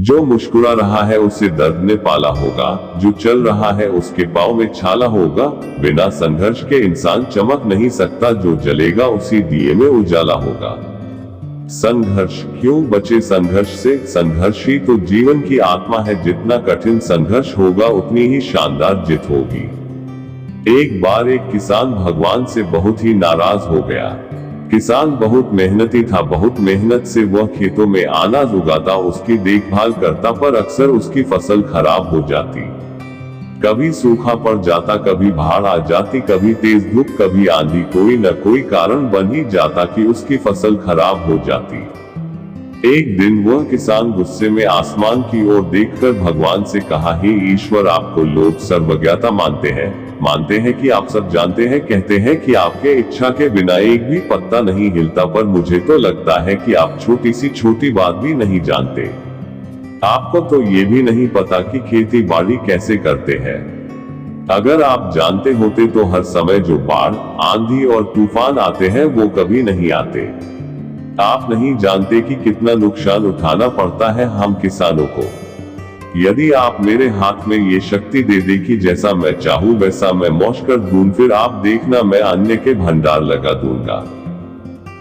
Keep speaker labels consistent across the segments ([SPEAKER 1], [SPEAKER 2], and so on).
[SPEAKER 1] जो मुस्कुरा रहा है उसे दर्द ने पाला होगा, जो चल रहा है उसके पाँव में छाला होगा। बिना संघर्ष के इंसान चमक नहीं सकता, जो जलेगा उसी दिए में उजाला होगा। संघर्ष क्यों बचे संघर्ष से? संघर्ष ही तो जीवन की आत्मा है। जितना कठिन संघर्ष होगा उतनी ही शानदार जीत होगी। एक बार एक किसान भगवान से बहुत ही नाराज हो गया। किसान बहुत मेहनती था, बहुत मेहनत से वह खेतों में अनाज उगाता, उसकी देखभाल करता, पर अक्सर उसकी फसल खराब हो जाती। कभी सूखा पड़ जाता, कभी बाढ़ आ जाती, कभी तेज धूप, कभी आंधी, कोई न कोई कारण बन ही जाता कि उसकी फसल खराब हो जाती। एक दिन वह किसान गुस्से में आसमान की ओर देखकर भगवान से कहा, हे ईश्वर, आपको लोग सर्वज्ञता मानते हैं कि आप सब जानते हैं, कहते हैं कि आपके इच्छा के बिना एक भी पत्ता नहीं हिलता, पर मुझे तो लगता है कि आप छोटी सी छोटी बात भी नहीं जानते। आपको तो ये भी नहीं पता कि खेती बाड़ी कैसे करते हैं। अगर आप जानते होते तो हर समय जो बाढ़, आंधी और तूफान आते हैं वो कभी नहीं आते। आप नहीं जानते कि कितना नुकसान उठाना पड़ता है हम किसानों को। यदि आप मेरे हाथ में ये शक्ति दे दे कि जैसा मैं चाहूँ वैसा मैं मौज कर दूं, फिर आप देखना मैं अन्य के भंडार लगा दूंगा।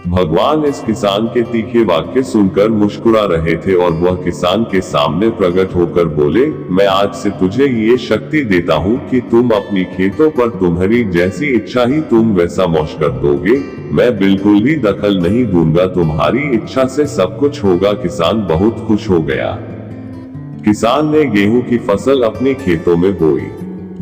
[SPEAKER 1] भगवान इस किसान के तीखे वाक्य सुनकर मुस्कुरा रहे थे और वह किसान के सामने प्रकट होकर बोले, मैं आज से तुझे ये शक्ति देता हूँ कि तुम अपनी खेतों पर तुम्हारी जैसी इच्छा ही तुम वैसा मौज कर दोगे। मैं बिल्कुल भी दखल नहीं दूंगा, तुम्हारी इच्छा से सब कुछ होगा। किसान बहुत खुश हो गया। किसान ने गेहूं की फसल अपने खेतों में बोई।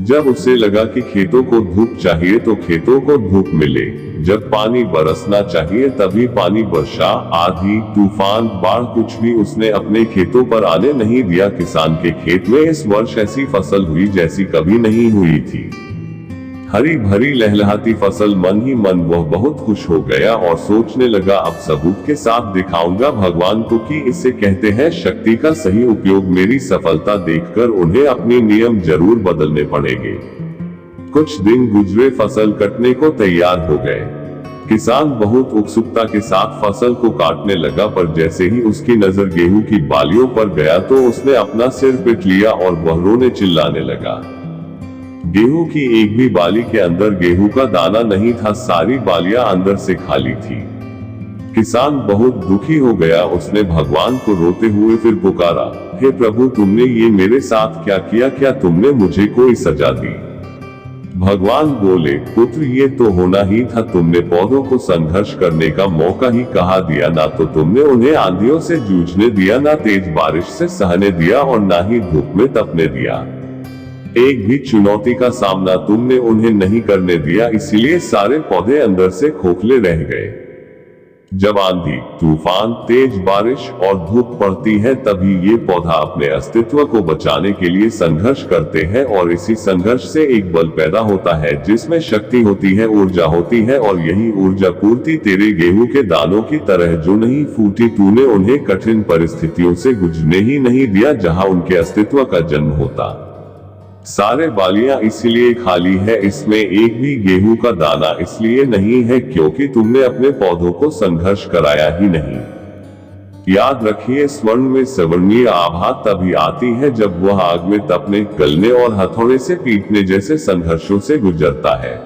[SPEAKER 1] जब उसे लगा कि खेतों को धूप चाहिए तो खेतों को धूप मिले, जब पानी बरसना चाहिए तभी पानी बरसा। आंधी, तूफान, बाढ़ कुछ भी उसने अपने खेतों पर आने नहीं दिया। किसान के खेत में इस वर्ष ऐसी फसल हुई जैसी कभी नहीं हुई थी। हरी भरी लहलहाती फसल। मन ही मन वह बहुत खुश हो गया और सोचने लगा, अब सबूत के साथ दिखाऊंगा भगवान को कि इसे कहते हैं शक्ति का सही उपयोग। मेरी सफलता देखकर उन्हें अपने नियम जरूर बदलने पड़ेंगे। कुछ दिन गुजरे, फसल कटने को तैयार हो गए। किसान बहुत उत्सुकता के साथ फसल को काटने लगा, पर जैसे ही उसकी नजर गेहूं की बालियों पर गया तो उसने अपना सिर पीट लिया और वह रोने चिल्लाने लगा। गेहूं की एक भी बाली के अंदर गेहूं का दाना नहीं था, सारी बालियां अंदर से खाली थी। किसान बहुत दुखी हो गया। उसने भगवान को रोते हुए फिर पुकारा, हे प्रभु, तुमने ये मेरे साथ क्या किया? क्या तुमने मुझे कोई सजा दी? भगवान बोले, पुत्र, ये तो होना ही था। तुमने पौधों को संघर्ष करने का मौका ही कहाँ दिया? ना तो तुमने उन्हें आंधियों से जूझने दिया, ना तेज बारिश से सहने दिया और ना ही धूप में तपने दिया। एक भी चुनौती का सामना तुमने उन्हें नहीं करने दिया, इसीलिए सारे पौधे अंदर से खोखले रह गए। जब आंधी, तूफान, तेज बारिश और धूप पड़ती है तभी ये पौधा अपने अस्तित्व को बचाने के लिए संघर्ष करते हैं, और इसी संघर्ष से एक बल पैदा होता है जिसमें शक्ति होती है, ऊर्जा होती है, और यही ऊर्जा पूर्ति तेरे गेहूं के दानों की तरह जो नहीं फूटी। तूने उन्हें कठिन परिस्थितियों से गुजरने ही नहीं दिया जहां उनके अस्तित्व का जन्म होता। सारे बालियां इसलिए खाली है, इसमें एक भी गेहूं का दाना इसलिए नहीं है क्योंकि तुमने अपने पौधों को संघर्ष कराया ही नहीं। याद रखिए, स्वर्ण में सवर्णीय आभा तभी आती है जब वह आग में तपने, गलने और हथौड़े से पीटने जैसे संघर्षों से गुजरता है।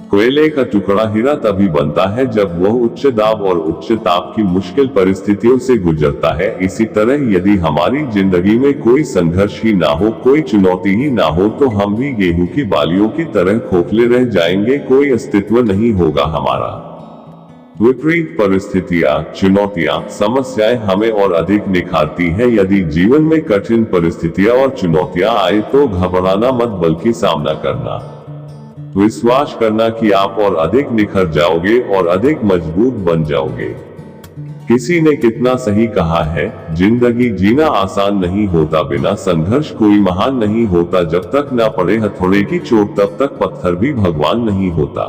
[SPEAKER 1] कोयले का टुकड़ा हीरा तभी बनता है जब वह उच्च दाब और उच्च ताप की मुश्किल परिस्थितियों से गुजरता है। इसी तरह यदि हमारी जिंदगी में कोई संघर्ष ही ना हो, कोई चुनौती ही ना हो, तो हम भी गेहूं की बालियों की तरह खोखले रह जाएंगे, कोई अस्तित्व नहीं होगा हमारा। विपरीत परिस्थितियां, चुनौतियां, समस्याएं हमें और अधिक निखारती है। यदि जीवन में कठिन परिस्थितियां और चुनौतियां आए तो घबराना मत, बल्कि सामना करना। विश्वास करना कि आप और अधिक निखर जाओगे और अधिक मजबूत बन जाओगे। किसी ने कितना सही कहा है, जिंदगी जीना आसान नहीं होता, बिना संघर्ष कोई महान नहीं होता। जब तक ना पड़े हथौड़े की चोट तब तक पत्थर भी भगवान नहीं होता।